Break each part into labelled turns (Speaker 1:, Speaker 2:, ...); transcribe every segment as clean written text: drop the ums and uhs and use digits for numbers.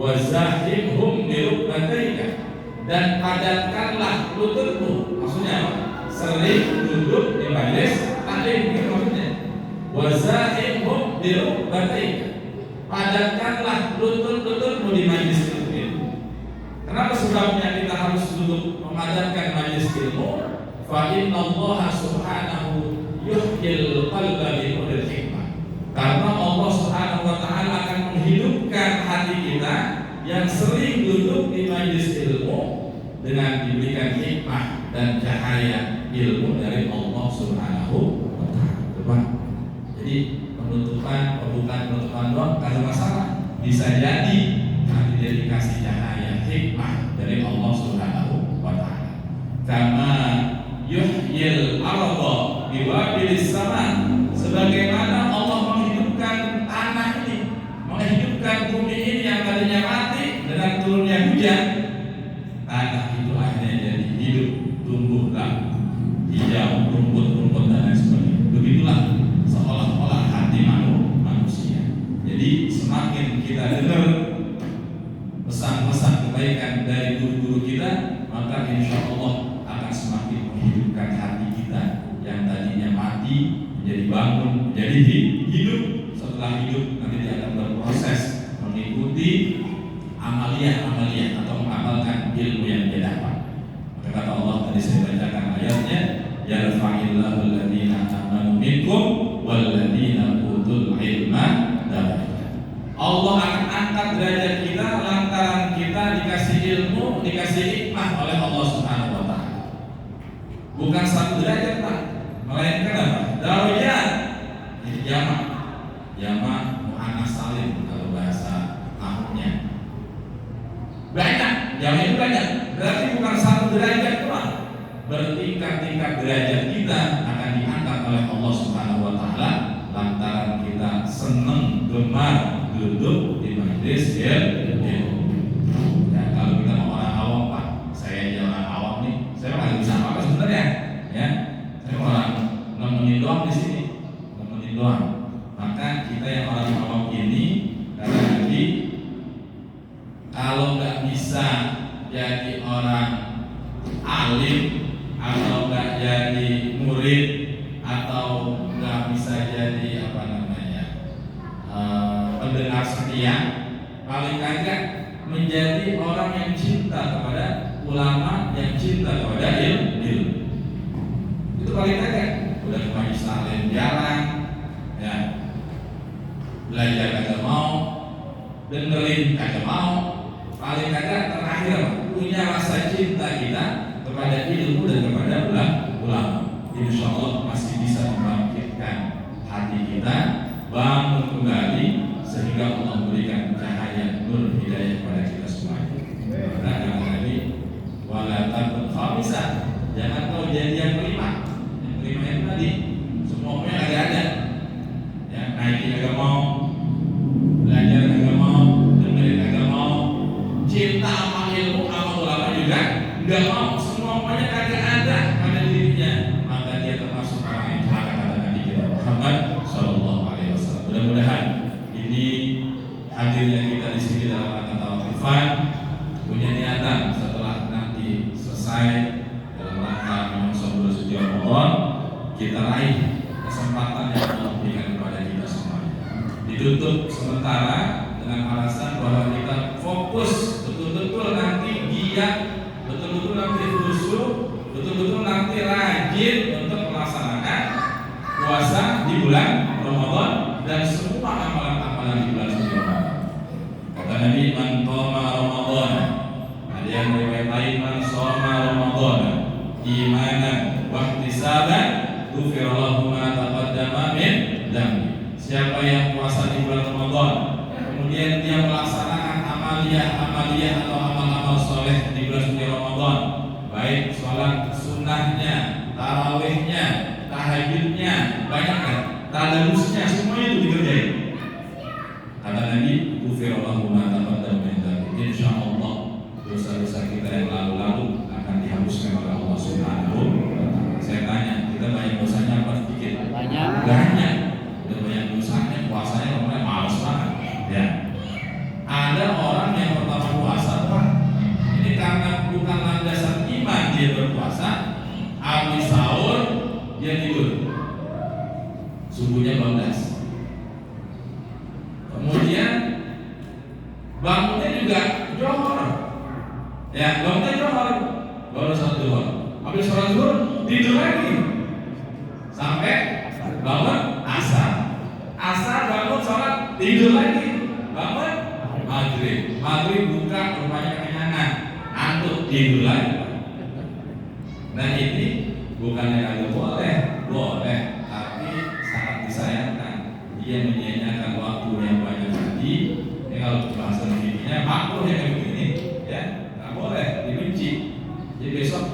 Speaker 1: wazahimhum birukbataika, dan padatkanlah lututmu. Maksudnya apa? Sering duduk di majelis taklim, itu maksudnya. Wazahimhum birukbataika, padatkanlah lututmu di majelis ilmu. Kenapa sebabnya kita harus duduk memadatkan majelis ilmu? Fa innallaha subhanahu yuhyil qalba bi nuril hikmah. Karena Allah Subhanahu wa taala akan menghidupkan hati kita yang sering duduk di majelis ilmu dengan diberikan hikmah dan cahaya ilmu dari Allah Subhanahu wa taala. Jadi pembukaan penutupan doa kalau masalah bisa jadi nanti dia dikasih cahaya hikmah dari Allah Subhanahu wa taala. Kama yuhyil arda biwabilis sama, sebagaimana Allah menghidupkan tanah ini, menghidupkan bumi ini yang tadinya mati dengan turunnya hujan, tanah itu akhirnya jadi hidup, tumbuhlah hijau, rumput-rumput dan lain sebagainya. Begitulah seolah-olah hati manusia. Jadi semakin kita dengar pesan-pesan kebaikan dari guru-guru kita, maka insya Allah akan semakin menghidupkan hati kita yang tadinya mati menjadi bangun, menjadi hidup. Setelah hidup nanti dia akan berproses mengikuti amaliyah atau mengamalkan ilmu yang dia dapat. Maka kata Allah tadi saya bacakan ayatnya, yarfa'illahu alladziina aamanu minkum walladziina utul ilma darajat. Allah akan angkat derajat kita lantaran kita dikasih ilmu, dikasih hikmah oleh Allah Subhanahu wa taala. Bukan satu derajat, Pak, melainkan apa? Darajat. Jadi jamak muannas salim kalau bahasa ahlinya. Banyak, jamak itu banyak. Berarti bukan satu derajat, Pak. Bertingkat-tingkat derajat kita akan diangkat oleh Allah Subhanahu wa taala lantaran kita senang gemar duduk di majelis ilmu. Ya, kalau kita mau orang awam, Pak, saya aja orang awam nih, saya nggak bisa apa sebenarnya, ya. Saya orang nemenin doang di sini, nemenin doang. Maka kita yang orang awam ini, karena nanti kalau nggak bisa jadi orang alim atau nggak jadi murid atau nggak bisa jadi apa namanya pendengar setia, paling kagak menjadi orang yang cinta kepada ulama, yang cinta kepada ilmu. Itu paling kagak. Udah ke majelis taklim jarang, ya, belajar kagak mau, dengerin kagak mau, paling kagak terakhir punya rasa cinta kita kepada ilmu dan kepada ulama. Insya Allah masih bisa membangkitkan hati kita, bangun kembali sehingga Allah memberikan cahaya nur hidayah kepada kita semuanya. Karena tadi wala takun khamisah, jangan kau jadi yang kelima. Yang kelima itu tadi semuanya agak ada. Ya, naik agak mau, belajar agak mau, dengerin agak mau, cinta sama ilmu sama ulama juga enggak mau. Semuanya kagak ada pada dirinya, maka dia termasuk orang yang celaka kata Nabi kita Muhammad Sallallahu Alaihi Wasallam. Mudah-mudahan ini hadirnya kita di sini dalam rangka tauhifan punya niatan setelah nanti selesai dalam rangka menyongsong suci Ramadan, kita raih kesempatan yang Allah berikan kepada kita semuanya. Ditutup sementara dengan alasan bahwa kita fokus betul-betul nanti giat, betul-betul nanti khusyuk, betul-betul nanti rajin untuk melaksanakan puasa di bulan Ramadan dan semua amalan-amalan di bulan suci Ramadan. Kata Nabi, man qama Ramadan, ada yang riwayat lain, man shoma Ramadan imanan wa ihtisaban ghufira lahu ma taqaddama min dhanbi. Siapa yang puasa di bulan Ramadan kemudian dia melaksanakan amaliyah atau amal-amal soleh di bulan suci Ramadan, baik sholat sunnahnya, tarawihnya, tahajudnya, banyak kan, tadarusnya, semuanya itu dikerjain. Kata Nabi, ghufirallahu ma taqaddama min dhanbi. Insyaallah dosa-dosa kita yang lalu-lalu akan dihapuskan oleh Allah Subhanahu wa taala. Saya tanya, kita banyak dosanya apa sedikit? Banyak. Udah banyak dosanya, puasanya orang malas banget. Ya. Ada orang yang bangunnya juga johor. Ya, bangunnya johor, baru sholat zuhur. Habis sholat zuhur tidur lagi sampai bangun asar. Asar bangun sholat tidur lagi, bangun maghrib. Maghrib buka rupanya kenyangan, antuk tidur lagi. Nah ini bukannya kagak boleh, boleh, tapi sangat disayangkan. Dia menyia-nyiakan waktu yang banyak tadi. Ini kalau bahasa begininya makruh yang begini, ya nggak boleh, dibenci. Jadi besok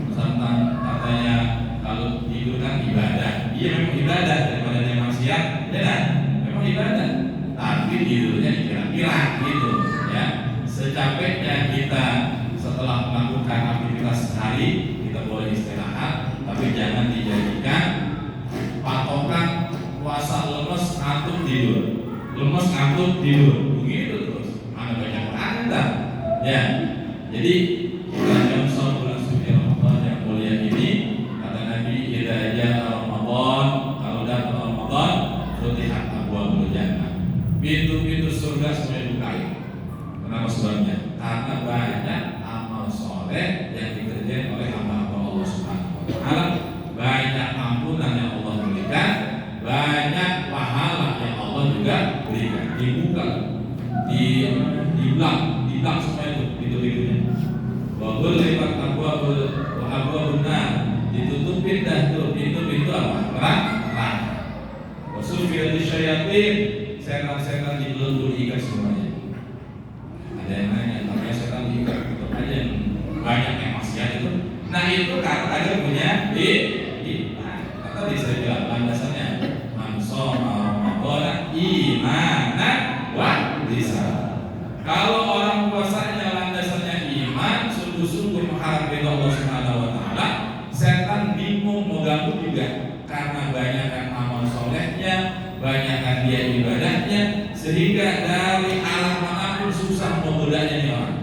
Speaker 1: misalkan katanya kalau tidur kan ibadah, iya memang ibadah daripada dia maksiat, ya kan? Memang ibadah, tapi tidurnya dikira-kira gitu, ya. Secapeknya kita setelah melakukan aktivitas sehari, kita boleh istirahat, tapi jangan dijadikan patokan puasa lemes ngantuk tidur, lemes ngantuk tidur, begitu terus. Mana banyak orang enggak? Ya, jadi kita jam bulan suci Ramadan yang mulia ini, kata Nabi, idza jaa Ramadan, kalau datang Ramadan, futihat abwaabul jannah. Pintu-pintu surga semua dibuka. Kenapa sebabnya? Karena banyak amal soleh yang dikerjakan oleh hamba-hamba Allah Subhanahu wa Ta'ala, banyak ampunan yang Allah berikan, banyak pahala yang Allah juga berikan. Dibuka, dibilang semua itu pintu-pintunya. Wabul lipat abwaabun nar, ditutupin dah tuh pintu-pintu apa? Neraka. Wasufiyat syayatin, setan-setan dilebur-ikan semuanya. Ada yang nanya, namanya setan diikat, tetap aja yang banyak yang maksiat itu. Nah itu kata aja punya iman. Kata bisa bilang landasannya mansoma Ramadan imanan wa ihtisaban. Kalau orang puasanya landasannya iman, sungguh-sungguh mengharap ridha Allah Subhanahu wa Ta'ala, setan bingung mau ganggu juga, karena banyakkan amal solehnya, banyakkan dia ibadahnya, sehingga dari arah manapun susah menggodanya nih orang,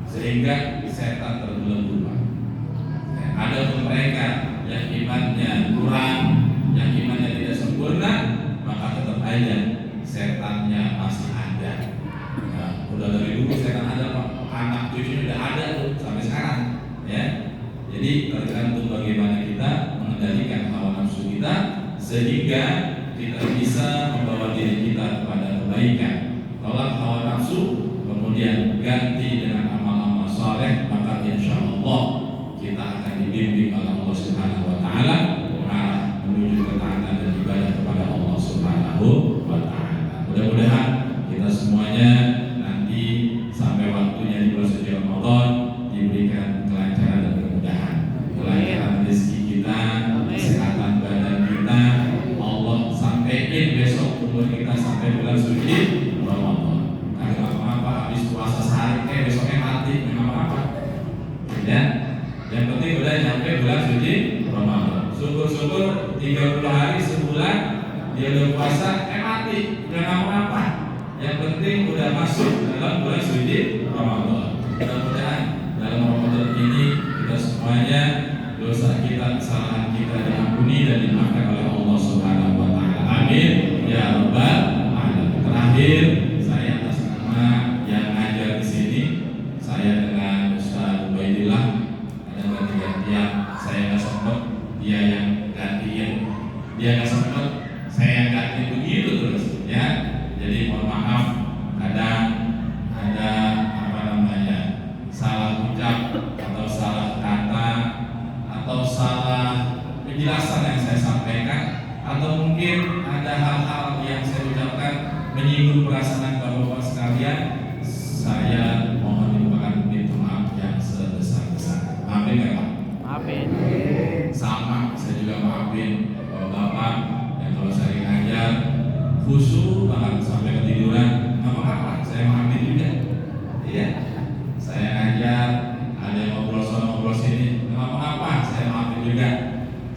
Speaker 1: sehingga setan terbelenggu. Ada pun mereka yang imannya kurang, yang imannya tidak sempurna, maka tetap aja setannya masih ada. Nah, udah dari dulu setan ada, Pak. Anak cucunya udah ada tuh sampai sekarang, ya. Jadi tergantung bagaimana kita mengendalikan hawa nafsu kita, sehingga kita bisa membawa diri kita kepada kebaikan. Tolak hawa nafsu, kemudian ganti dengan amal-amal saleh, maka insya Allah kita akan dibimbing oleh Allah Subhanahu wa Ta'ala mengarah menuju ketaatan dan ibadah kepada Allah Subhanahu wa Ta'ala. Mudah-mudahan kita semuanya nanti sampai waktunya di bulan suci Ramadan diberikan kelancaran dan kemudahan, kelancaran rezeki kita, kesehatan badan kita. Allah sampaikan besok umur kita sampai bulan suci Ramadan. Kagak apa-apa habis puasa sehari besoknya mati, memang apa? Ya. Yang penting udah nyampe bulan suci Ramadan. Syukur-syukur 30 hari sebulan dia udah puasa, mati, udah nggak mau apa. Yang penting udah masuk dalam bulan suci Ramadan. Mudah-mudahan dalam Ramadan ini kita semuanya dosa kita, kesalahan kita diampuni dan dimaafkan oleh Allah Subhanahu wa Ta'ala. Amin ya rabbal alamin. Terakhir, saya atas nama yang ngajar di sini, saya dengan Ustaz Ubaidillah, ada ganti-gantian, saya nggak sempet, dia yang gantiin, dia nggak sempet, saya yang ganti, begitu terus, ya. Jadi mohon maaf, kadang ada salah ucap atau salah kata atau salah penjelasan yang saya sampaikan, atau mungkin ada hal-hal yang saya ucapkan menyinggung perasaan bapak-bapak sekalian. Saya mohon dibukakan pintu maaf yang sebesar-besar. Maafin ya Pak? Maafin. Sama, saya juga maafin bapak-bapak yang kalau saya ngajar khusyuk banget sampai ketiduran, nggak apa-apa, saya maafin juga. Iya, saya ngajar ada yang ngobrol sana ngobrol sini, nggak apa-apa, saya maafin juga.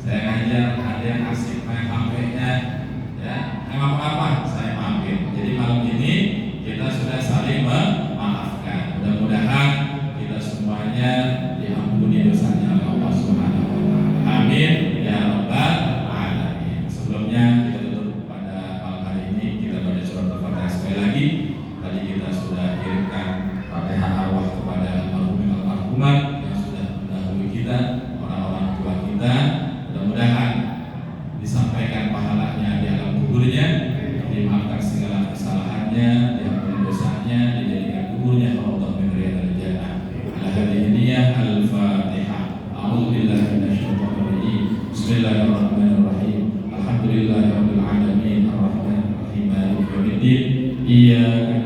Speaker 1: Saya ngajar ada yang asik main HP-nya, ya, nggak apa-apa, saya maafin. Jadi malam ini kita sudah saling memaafkan. Mudah-mudahan kita semuanya diampuni dosanya oleh Allah Subhanahu wa Ta'ala. Amin ya rabbal alamin. Sebelumnya kita tutup pada malam hari ini, kita baca surat Al-Fatihah sekali lagi. Tadi kita Iyyaka